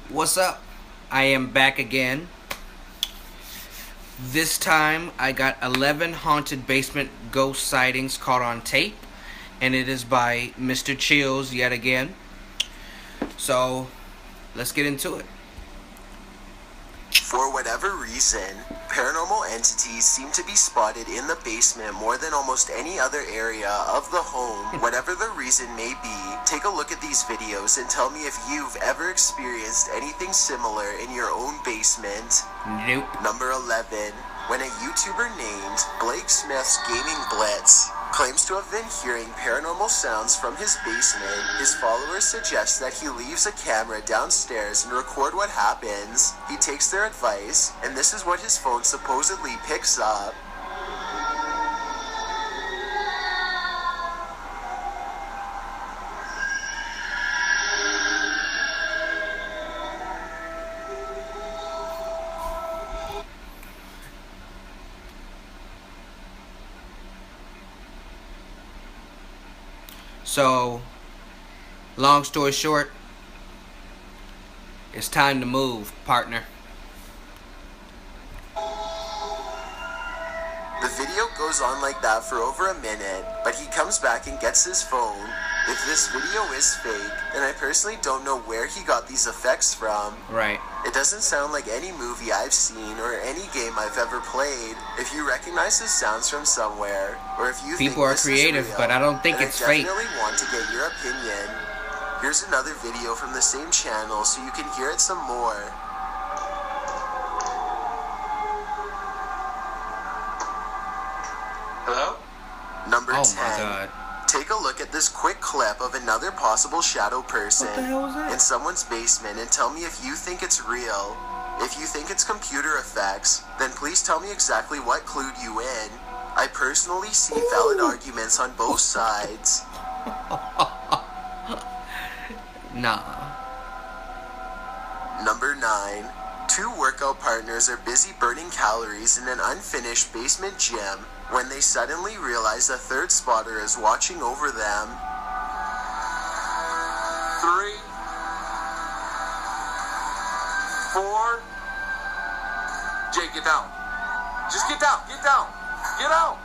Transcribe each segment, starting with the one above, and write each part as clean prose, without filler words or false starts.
What's up? I am back again. This time I got 11 haunted basement ghost sightings caught on tape, and it is by Mr. Chills yet again. So, let's get into it. For whatever reason, paranormal entities seem to be spotted in the basement more than almost any other area of the home. Whatever the reason may be, take a look at these videos and tell me if you've ever experienced anything similar in your own basement. Nope. Number 11. When a YouTuber named Blake Smith's Gaming Blitz claims to have been hearing paranormal sounds from his basement, his followers suggest that he leaves a camera downstairs and record what happens. He takes their advice, and this is what his phone supposedly picks up. So, long story short, it's time to move, partner. The video goes on like that for over a minute, but he comes back and gets his phone. If this video is fake, then I personally don't know where he got these effects from. Right. It doesn't sound like any movie I've seen or any game I've ever played. If you recognize the sounds from somewhere, or if you People are think this creative, is real, but I don't think then it's I fake. definitely want to get your opinion. Here's another video from the same channel so you can hear it some more. Hello? Number Oh 10. my god. Take a look at this quick clip of another possible shadow person What the hell was that? in someone's basement and tell me if you think it's real. If you think it's computer effects, then please tell me exactly what clued you in. I personally see valid arguments on both sides. Nah. Number 9. Two workout partners are busy burning calories in an unfinished basement gym when they suddenly realize a third spotter is watching over them. 3, 4. Jake, get down. Just get down. Get down. Get out.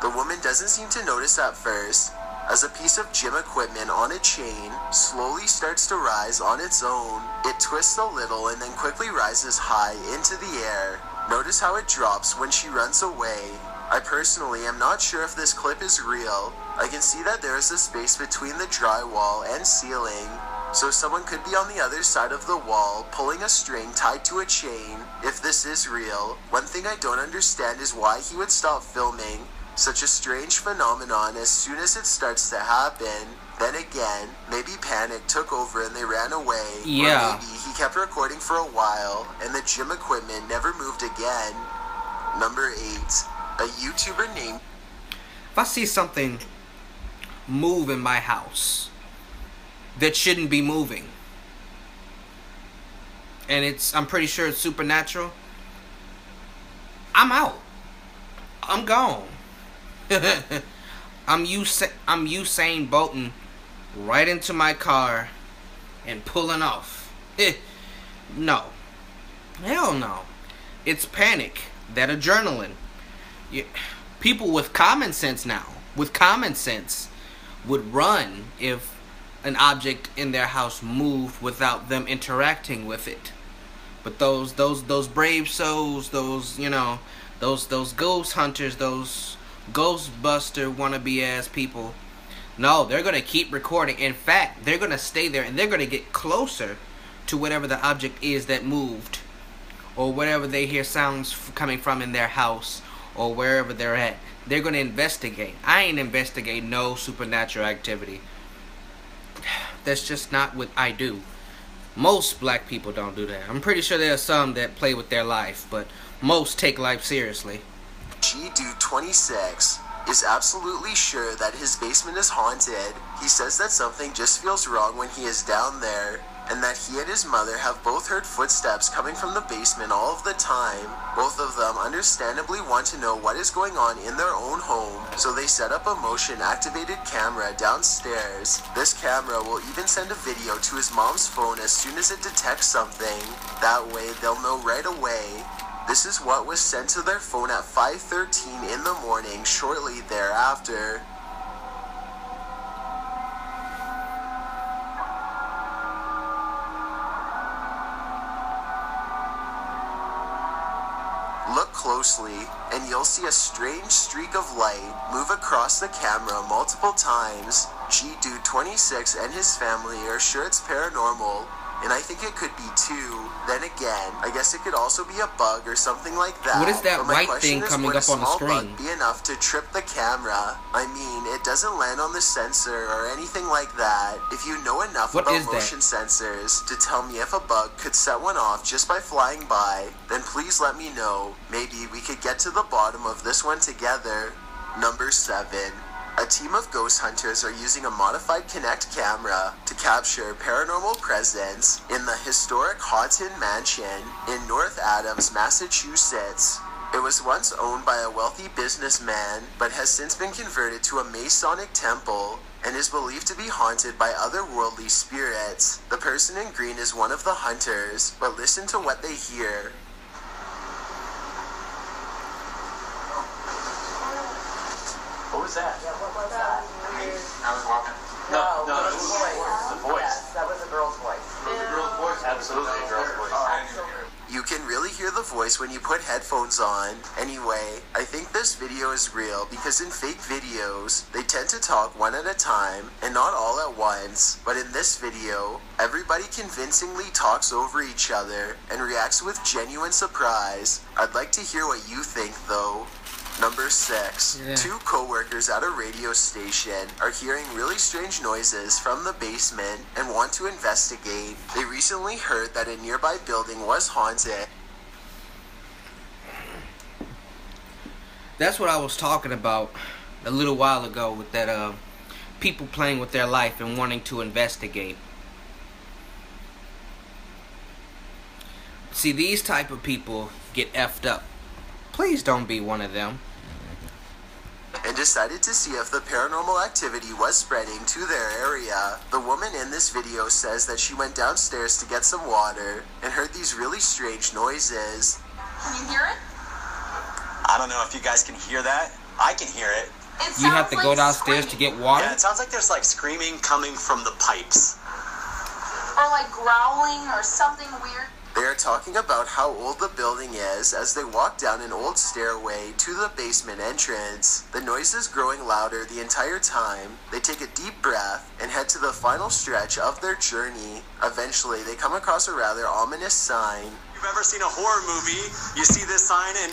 The woman doesn't seem to notice at first, as a piece of gym equipment on a chain slowly starts to rise on its own. It twists a little and then quickly rises high into the air. Notice how it drops when she runs away. I personally am not sure if this clip is real. I can see that there is a space between the drywall and ceiling, so someone could be on the other side of the wall pulling a string tied to a chain. If this is real, one thing I don't understand is why he would stop filming such a strange phenomenon as soon as it starts to happen. Then again, maybe panic took over and they ran away. Yeah. Or maybe he kept recording for a while and the gym equipment never moved again. Number 8. A YouTuber named... If I see something move in my house that shouldn't be moving, and I'm pretty sure it's supernatural, I'm out. I'm gone. I'm Usain Bolton right into my car and pulling off. No. Hell no. It's panic. That adrenaline. People with common sense would run if an object in their house moved without them interacting with it. But those brave souls, those ghost hunters, those Ghostbuster wannabe ass people, no, they're gonna keep recording. In fact, they're gonna stay there and they're gonna get closer to whatever the object is that moved, or whatever they hear sounds coming from in their house, or wherever they're at. They're gonna investigate. I ain't investigating no supernatural activity. That's just not what I do. Most black people don't do that. I'm pretty sure there are some that play with their life, but most take life seriously. G-Dude26 is absolutely sure that his basement is haunted. He says that something just feels wrong when he is down there. and that he and his mother have both heard footsteps coming from the basement all of the time. Both of them understandably want to know what is going on in their own home, so they set up a motion-activated camera downstairs. This camera will even send a video to his mom's phone as soon as it detects something. That way, they'll know right away. This is what was sent to their phone at 5:13 in the morning shortly thereafter. Look closely, and you'll see a strange streak of light move across the camera multiple times. G-Dude 26 and his family are sure it's paranormal, and I think it could be too. Then again, I guess it could also be a bug or something like that. What is that But my white question thing is, coming would up on the a small screen? bug be enough to trip the camera? I mean, it doesn't land on the sensor or anything like that. If you know enough What about is that? motion sensors to tell me if a bug could set one off just by flying by, then please let me know. Maybe we could get to the bottom of this one together. Number 7. A team of ghost hunters are using a modified Kinect camera to capture paranormal presence in the historic Haunted Mansion in North Adams, Massachusetts. It was once owned by a wealthy businessman, but has since been converted to a Masonic temple and is believed to be haunted by otherworldly spirits. The person in green is one of the hunters, but listen to what they hear. What was that? Yeah, what was that? I was walking. No, No, it was a voice. the voice. Yes, that was a girl's voice. It was a girl's voice. Absolutely, a girl's voice. You can really hear the voice when you put headphones on. Anyway, I think this video is real because in fake videos, they tend to talk one at a time and not all at once. But in this video, everybody convincingly talks over each other and reacts with genuine surprise. I'd like to hear what you think though. Number 6. Yeah. 2 co-workers at a radio station are hearing really strange noises from the basement and want to investigate. They recently heard that a nearby building was haunted. That's what I was talking about a little while ago with that people playing with their life and wanting to investigate. See, these type of people get effed up. Please don't be one of them. And decided to see if the paranormal activity was spreading to their area. The woman in this video says that she went downstairs to get some water and heard these really strange noises. Can you hear it? I don't know if you guys can hear that. I can hear it. It You have sounds to go like downstairs to screaming. get water? Yeah, it sounds like there's like screaming coming from the pipes. Or like growling or something weird. They are talking about how old the building is as they walk down an old stairway to the basement entrance. The noise is growing louder the entire time. They take a deep breath and head to the final stretch of their journey. Eventually, they come across a rather ominous sign. You've ever seen a horror movie, you see this sign and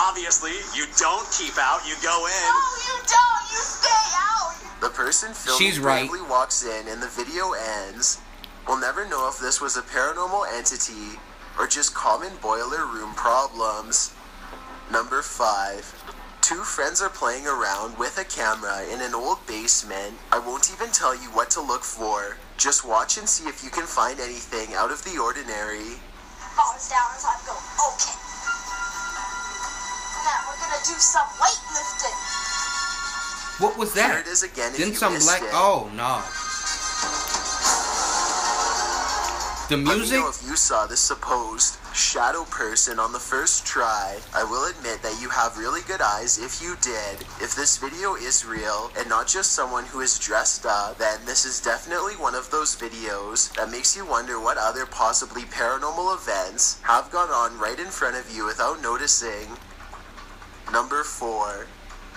obviously you don't keep out, you go in. No, you don't. You stay out. The person filming She's right. bravely walks in and the video ends. We'll never know if this was a paranormal entity or just common boiler room problems. Number 5. 2 friends are playing around with a camera in an old basement. I won't even tell you what to look for. Just watch and see if you can find anything out of the ordinary. Falls down as I go. Okay. Now we're gonna do some weightlifting. What was Here that? it is again if Didn't you some missed black... it. Oh, no. The Let me music? know if you saw this supposed shadow person on the first try. I will admit that you have really good eyes if you did. If this video is real and not just someone who is dressed up, then this is definitely one of those videos that makes you wonder what other possibly paranormal events have gone on right in front of you without noticing. Number 4.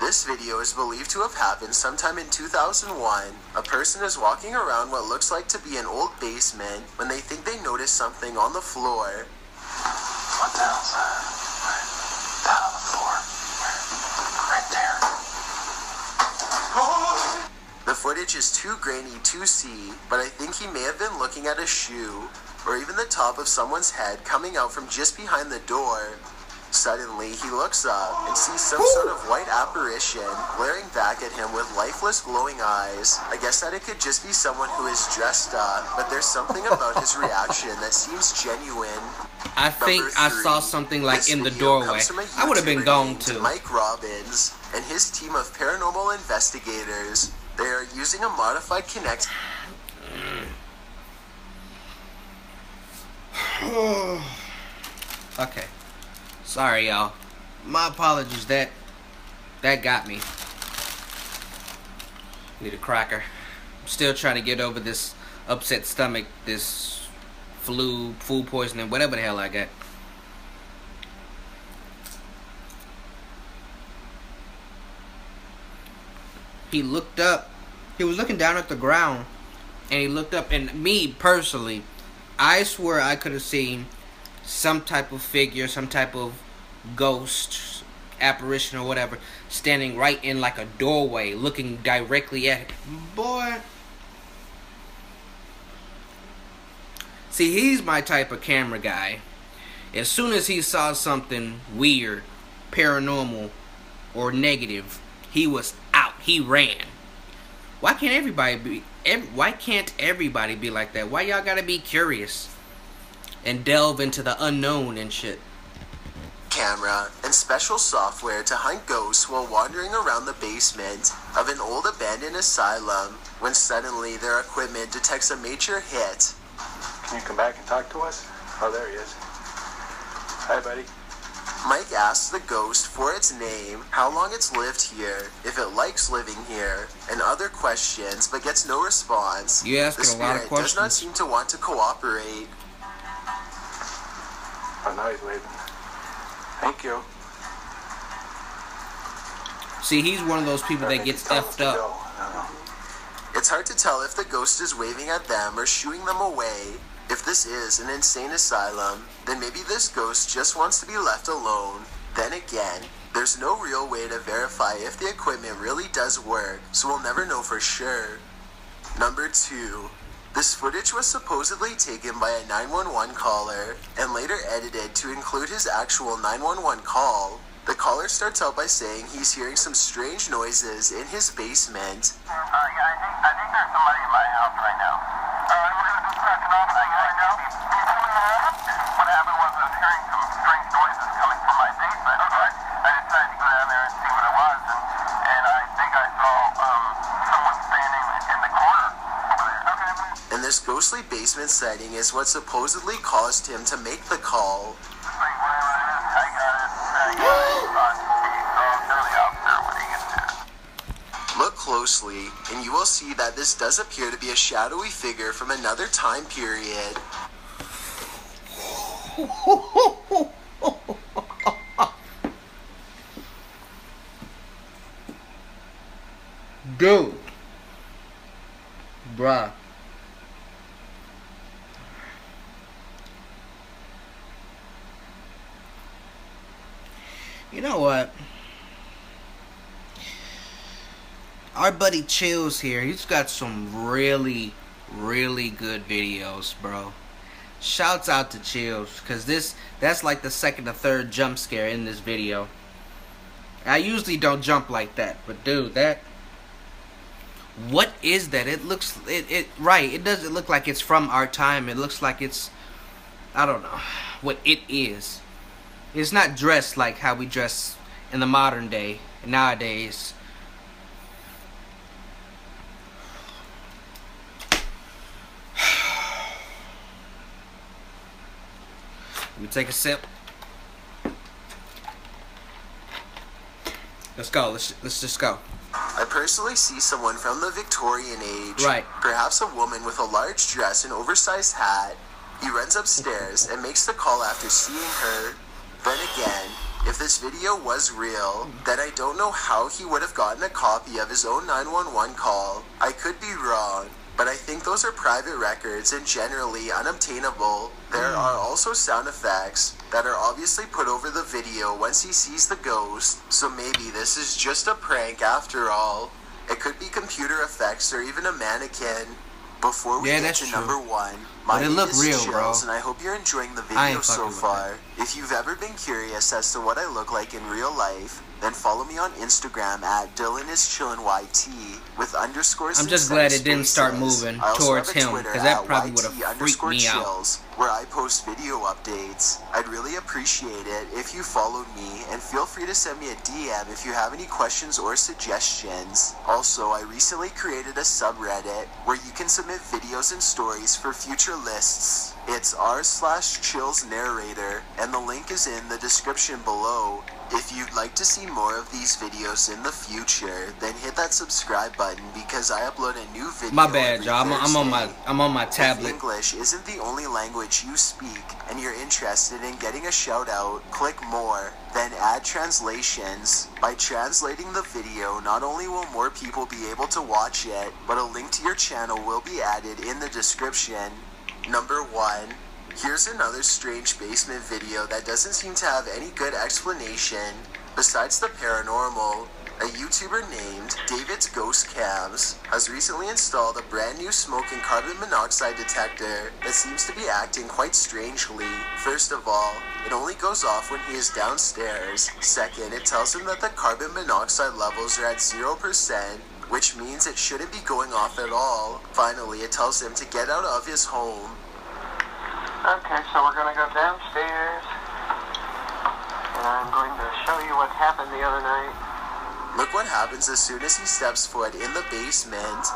This video is believed to have happened sometime in 2001. A person is walking around what looks like to be an old basement when they think they notice something on the floor. What's outside? Down on the floor. Right there. The footage is too grainy to see, but I think he may have been looking at a shoe, or even the top of someone's head coming out from just behind the door. Suddenly, he looks up and sees some sort of white apparition glaring back at him with lifeless, glowing eyes. I guess that it could just be someone who is dressed up, but there's something about his reaction that seems genuine. I think I saw something like This in the video doorway. comes from a I would have been YouTuber gone named too. Mike Robbins and his team of paranormal investigators. They are using a modified Kinect. Okay. Sorry, y'all. My apologies. That got me. Need a cracker. I'm still trying to get over this upset stomach, this flu, food poisoning, whatever the hell I got. He looked up. He was looking down at the ground, and he looked up. And me personally, I swear I could have seen some type of figure, some type of ghost, apparition or whatever, standing right in like a doorway, looking directly at him. Boy. See, he's my type of camera guy. As soon as he saw something weird, paranormal, or negative, he was out. He ran. Why can't everybody be like that? Why y'all gotta be curious and delve into the unknown and shit? Camera and special software to hunt ghosts while wandering around the basement of an old abandoned asylum when suddenly their equipment detects a major hit. Can you come back and talk to us? Oh, there he is. Hi, buddy. Mike asks the ghost for its name, how long it's lived here, if it likes living here, and other questions, but gets no response. You asking the a lot of spirit does not questions. seem to want to cooperate. Oh, now he's waving. Thank you. See, he's one of those people that gets effed up. It's hard to tell if the ghost is waving at them or shooing them away. If this is an insane asylum, then maybe this ghost just wants to be left alone. Then again, there's no real way to verify if the equipment really does work, so we'll never know for sure. Number 2. This footage was supposedly taken by a 911 caller and later edited to include his actual 911 call. The caller starts out by saying he's hearing some strange noises in his basement. Yeah, I think there's somebody in my house right now. I'm just cracking off right now. What happened was I was hearing some strange noises coming from my basement. Okay. I decided to go down there and see what it was, and I think I saw someone standing in the corner over there. Okay. And this ghostly basement setting is what supposedly caused him to make the call. Look closely, and you will see that this does appear to be a shadowy figure from another time period. Dude. Bruh. You know what? Our buddy Chills here, he's got some really, really good videos, bro. Shouts out to Chills, because that's like the second or third jump scare in this video. I usually don't jump like that, but dude, what is that? It looks, right, it doesn't look like it's from our time. It looks like it's, I don't know what it is. It's not dressed like how we dress in the modern day, nowadays. Let me take a sip. Let's go. Let's just go. I personally see someone from the Victorian age. Right. Perhaps a woman with a large dress and oversized hat. He runs upstairs and makes the call after seeing her. Then again, if this video was real, then I don't know how he would have gotten a copy of his own 911 call. I could be wrong, but I think those are private records and generally unobtainable. There are also sound effects that are obviously put over the video once he sees the ghost, so maybe this is just a prank after all. It could be computer effects or even a mannequin. Before we get to number 1, My But it name look is real, bro. Chills, and I hope you're enjoying the I video ain't so fucking with far. If you've ever been curious as to what I look like in real life, then follow me on Instagram at DylanIsChillinYT with underscores. I'm just glad it didn't start moving towards him, because that probably would have freaked me out. Chills, where I post video updates. I'd really appreciate it if you followed me, and feel free to send me a DM if you have any questions or suggestions. Also, I recently created a subreddit where you can submit videos and stories for future lists. It's r/chillsnarrator, and the link is in the description below. If you'd like to see more of these videos in the future, then hit that subscribe button because I upload a new video. My bad, every y'all. I'm on my If tablet. English isn't the only language you speak and you're interested in getting a shout out, click more, then add translations. By translating the video, not only will more people be able to watch it, but a link to your channel will be added in the description. Number 1. Here's another strange basement video that doesn't seem to have any good explanation. Besides the paranormal, a YouTuber named David's Ghost Cams has recently installed a brand new smoke and carbon monoxide detector that seems to be acting quite strangely. First of all, it only goes off when he is downstairs. Second, it tells him that the carbon monoxide levels are at 0%, which means it shouldn't be going off at all. Finally, it tells him to get out of his home. Okay, so we're going to go downstairs, and I'm going to show you what happened the other night. Look what happens as soon as he steps foot in the basement.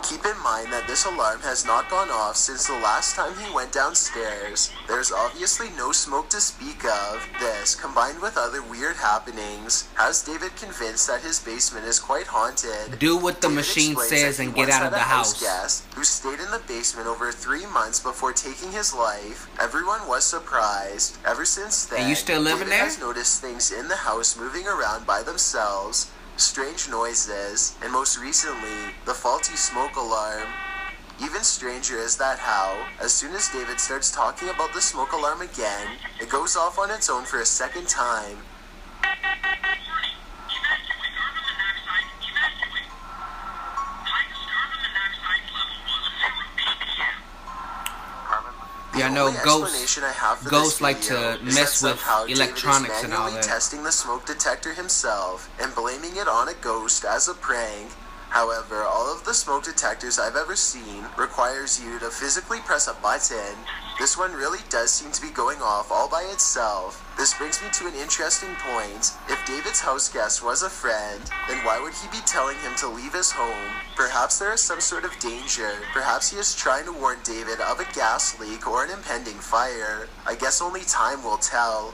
Keep in mind that this alarm has not gone off since the last time he went downstairs. There's obviously no smoke to speak of. This, combined with other weird happenings, has David convinced that his basement is quite haunted. Do what the David machine explains says that he and get once out of had the a house. guest who stayed in the basement over 3 months before taking his life. Everyone was surprised. Ever since then, And you still living David there? has noticed things in the house moving around by themselves, strange noises, and most recently, the faulty smoke alarm. Even stranger is that how, as soon as David starts talking about the smoke alarm again, it goes off on its own for a second time. Yeah, I The know only explanation I have for ghosts this like video to is mess that with somehow David is electronics and all manually that. testing the smoke detector himself and blaming it on a ghost as a prank. However, all of the smoke detectors I've ever seen requires you to physically press a button. This one really does seem to be going off all by itself. This brings me to an interesting point. If David's house guest was a friend, then why would he be telling him to leave his home? Perhaps there is some sort of danger. Perhaps he is trying to warn David of a gas leak or an impending fire. I guess only time will tell.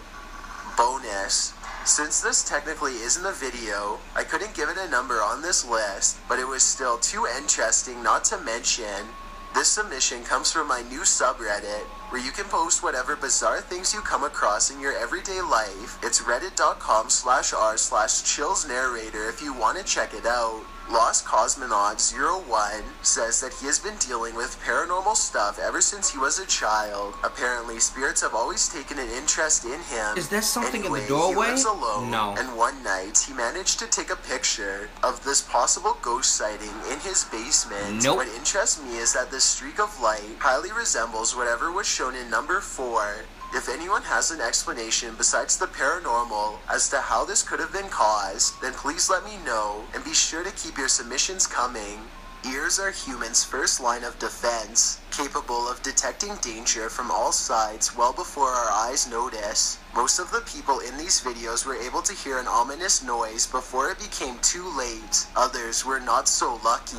Bonus. Since this technically isn't a video, I couldn't give it a number on this list, but it was still too interesting not to mention. This submission comes from my new subreddit, where you can post whatever bizarre things you come across in your everyday life. It's reddit.com/r/chillsnarrator if you want to check it out. Lost Cosmonaut 01 says that he has been dealing with paranormal stuff ever since he was a child. Apparently, spirits have always taken an interest in him. Is there something in the Anyway, doorway? He lives alone, No. and one night he managed to take a picture of this possible ghost sighting in his basement. Nope. What interests me is that this streak of light highly resembles whatever was shown in number 4. If anyone has an explanation besides the paranormal as to how this could have been caused, then please let me know, and be sure to keep your submissions coming. Ears are humans' first line of defense, capable of detecting danger from all sides well before our eyes notice. Most of the people in these videos were able to hear an ominous noise before it became too late. Others were not so lucky.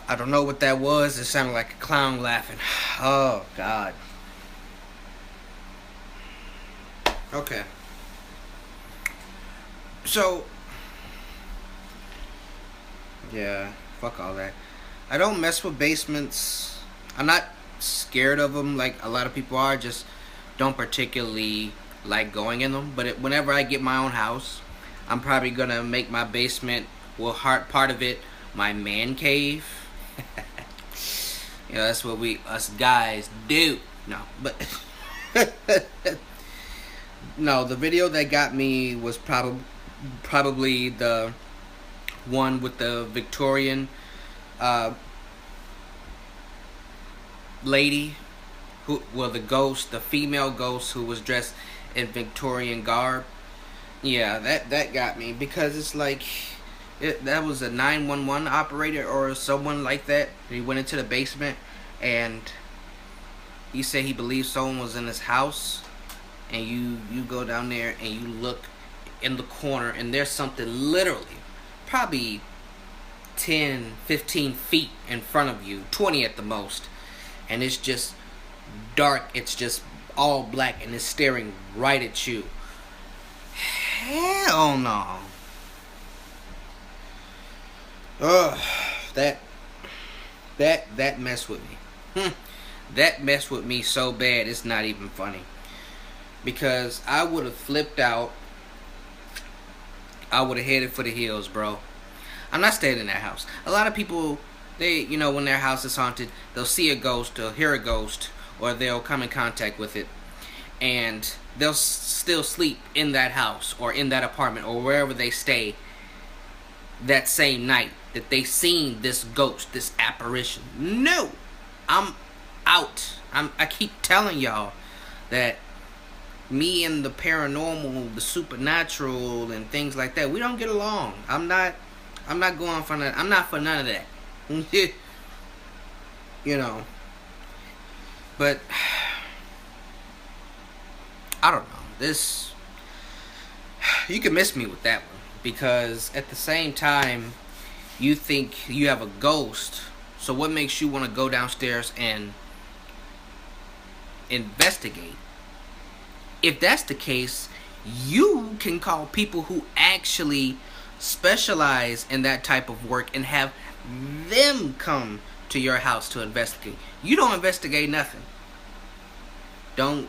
I don't know what that was. It sounded like a clown laughing. Oh, God. Okay. So, yeah, fuck all that. I don't mess with basements. I'm not scared of them like a lot of people are. Just don't particularly like going in them. But whenever I get my own house, I'm probably gonna make my basement, well, part of it my man cave. You know, that's what us guys do. No, but no, the video that got me was probably the one with the Victorian lady, the female ghost who was dressed in Victorian garb. Yeah, that got me, because it's like that was a 911 operator or someone like that. He went into the basement and he said he believes someone was in his house, and you go down there and you look in the corner and there's something literally probably 10-15 feet in front of you, 20 at the most, and it's just dark, it's just all black, and it's staring right at you. Hell no. Ugh, that messed with me. That messed with me so bad, it's not even funny. Because I would have flipped out. I would have headed for the hills, bro. I'm not staying in that house. A lot of people, when their house is haunted, they'll see a ghost, they'll hear a ghost, or they'll come in contact with it, and they'll still sleep in that house or in that apartment or wherever they stay that same night that they seen this ghost, this apparition. No, I'm out. I keep telling y'all that me and the paranormal, the supernatural, and things like that, we don't get along. I'm not going for that. I'm not for none of that. But I don't know. This, you can miss me with that one, because at the same time you think you have a ghost, so what makes you want to go downstairs and investigate? If that's the case, you can call people who actually specialize in that type of work and have them come to your house to investigate. You don't investigate nothing. Don't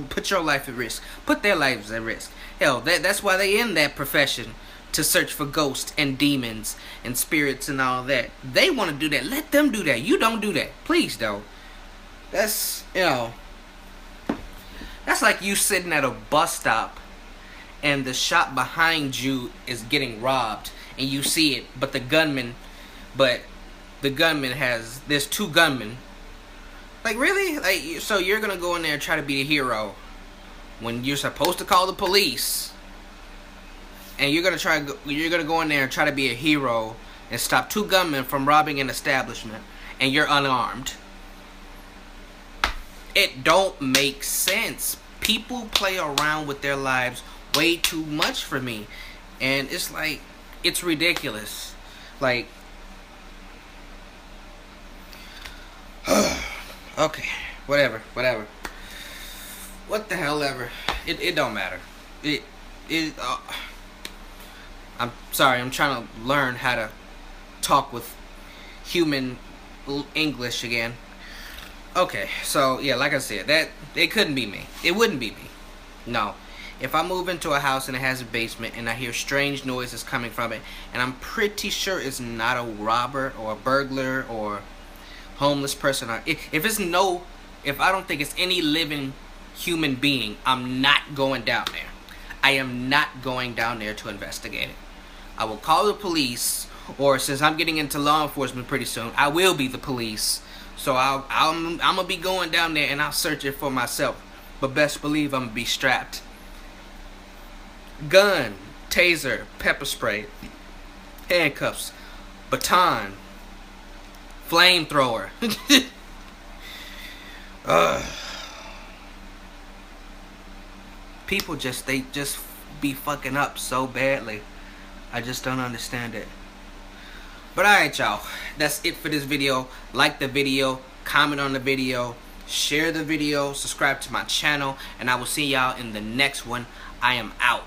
put your life at risk. Put their lives at risk. Hell, that's why they in that profession, to search for ghosts and demons and spirits and all that. They want to do that. Let them do that. You don't do that. Please don't. That's like you sitting at a bus stop and the shop behind you is getting robbed and you see it, but the gunman has, there's two gunmen. Like, really? Like, so you're gonna go in there and try to be the hero when you're supposed to call the police, and you're gonna go in there and try to be a hero and stop two gunmen from robbing an establishment, and you're unarmed. It don't make sense. People play around with their lives way too much for me, and it's like, it's ridiculous. Like, okay, whatever. What the hell ever. It don't matter. I'm sorry, I'm trying to learn how to talk with human English again. Okay, so yeah, like I said, that it couldn't be me. It wouldn't be me. No. If I move into a house and it has a basement and I hear strange noises coming from it, and I'm pretty sure it's not a robber or a burglar or homeless person, or if I don't think it's any living human being, I'm not going down there. I am not going down there to investigate it. I will call the police, or since I'm getting into law enforcement pretty soon, I will be the police. So I'm gonna be going down there and I'll search it for myself. But best believe I'm gonna be strapped. Gun, taser, pepper spray, handcuffs, baton, flamethrower. People they just be fucking up so badly. I just don't understand it. But alright, y'all, that's it for this video. Like the video, comment on the video, share the video, subscribe to my channel, and I will see y'all in the next one. I am out.